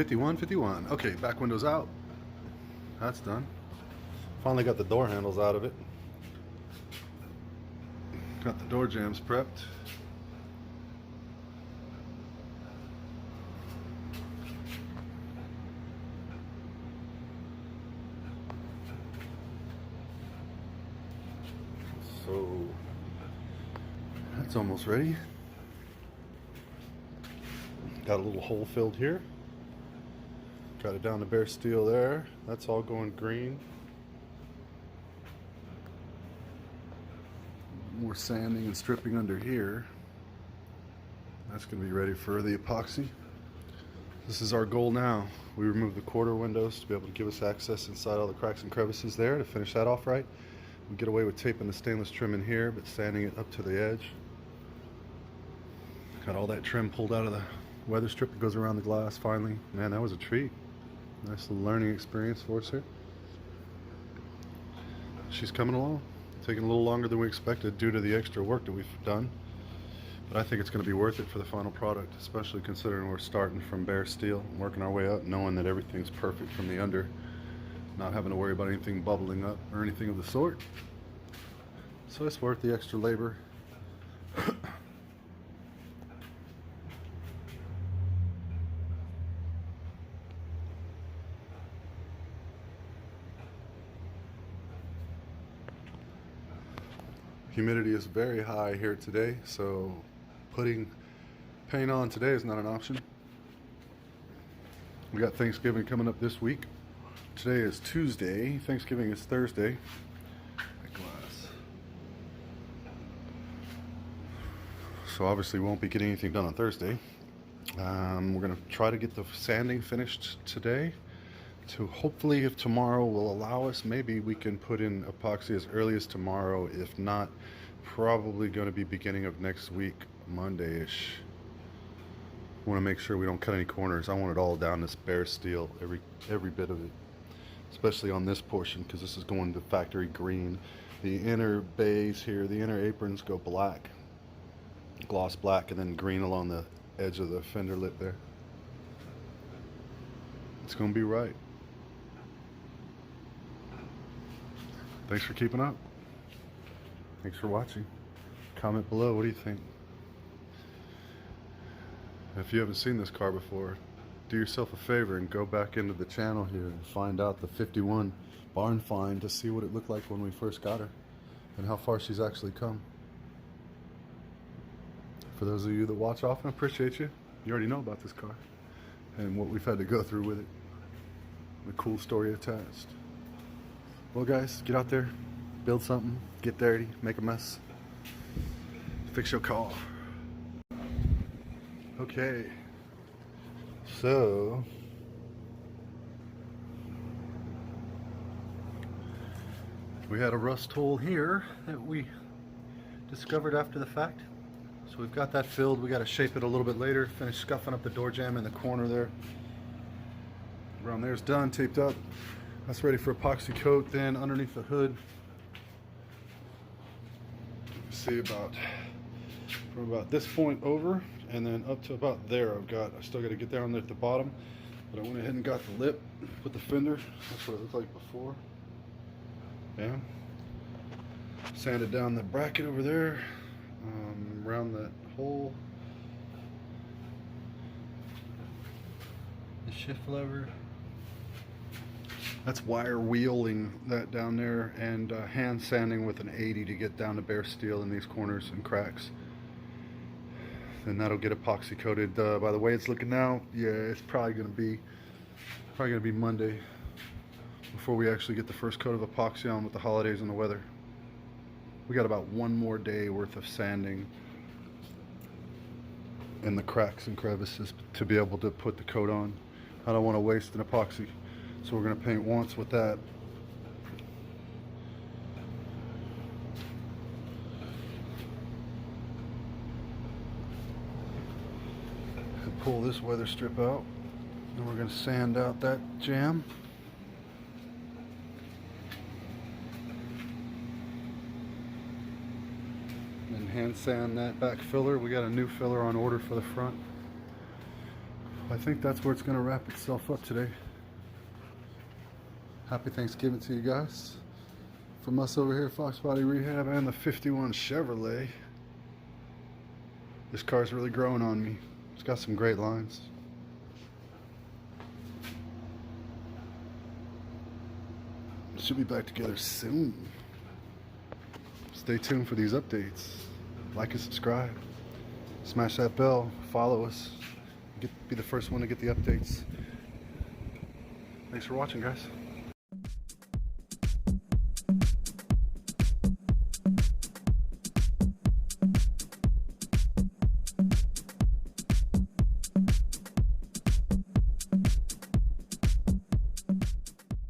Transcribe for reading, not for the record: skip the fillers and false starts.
51. Okay, back window's out. That's done. Finally got the door handles out of it. Got the door jambs prepped. So that's almost ready. Got a little hole filled here. Got it down to bare steel there. That's all going green. More sanding and stripping under here. That's going to be ready for the epoxy. This is our goal now. We remove the quarter windows to be able to give us access inside all the cracks and crevices there to finish that off right. We get away with taping the stainless trim in here, but sanding it up to the edge. Got all that trim pulled out of the weather strip that goes around the glass finally. Man, that was a treat. Nice little learning experience for us here. She's coming along. Taking a little longer than we expected due to the extra work that we've done. But I think it's going to be worth it for the final product, especially considering we're starting from bare steel, working our way up, knowing that everything's perfect from the under. Not having to worry about anything bubbling up or anything of the sort. So it's worth the extra labor. Humidity is very high here today, so putting paint on today is not an option. We got Thanksgiving coming up this week. Today is Tuesday. Thanksgiving is Thursday. That glass. So obviously we won't be getting anything done on Thursday. We're going to try to get the sanding finished today. To hopefully, if tomorrow will allow us, maybe we can put in epoxy as early as tomorrow. If not, probably going to be beginning of next week, Monday-ish. Want to make sure we don't cut any corners. I want it all down this bare steel, every bit of it, especially on this portion because this is going to factory green. The inner bays here, the inner aprons go black, gloss black, and then green along the edge of the fender lip there. It's going to be right. Thanks for keeping up. Thanks for watching. Comment below, what do you think? If you haven't seen this car before, do yourself a favor and go back into the channel here and find out the 51 barn find to see what it looked like when we first got her and how far she's actually come. For those of you that watch often, I appreciate you. You already know about this car and what we've had to go through with it. The cool story attached. Well guys, get out there, build something, get dirty, make a mess, fix your car. Okay, so we had a rust hole here that we discovered after the fact. So we've got that filled. We got to shape it a little bit later, finish scuffing up the door jamb in the corner there. Around there's done, taped up. That's ready for epoxy coat. Then underneath the hood, see from about this point over and then up to about there. I still got to get down there at the bottom, but I went ahead and got the lip with the fender. That's what it looked like before. Yeah. Sanded down the bracket over there, around that hole. The shift lever. That's wire wheeling that down there and hand sanding with an 80 to get down to bare steel in these corners and cracks. Then that'll get epoxy coated. By the way it's looking now, yeah, it's probably gonna be Monday before we actually get the first coat of epoxy on with the holidays and the weather. We got about one more day worth of sanding in the cracks and crevices to be able to put the coat on. I don't want to waste an epoxy. So we're going to paint once with that. And pull this weather strip out. And we're going to sand out that jamb. And hand sand that back filler. We got a new filler on order for the front. I think that's where it's going to wrap itself up today. Happy Thanksgiving to you guys. From us over here at Fox Body Rehab and the 51 Chevrolet. This car's really growing on me. It's got some great lines. Should be back together soon. Stay tuned for these updates. Like and subscribe. Smash that bell. Follow us. Be the first one to get the updates. Thanks for watching, guys.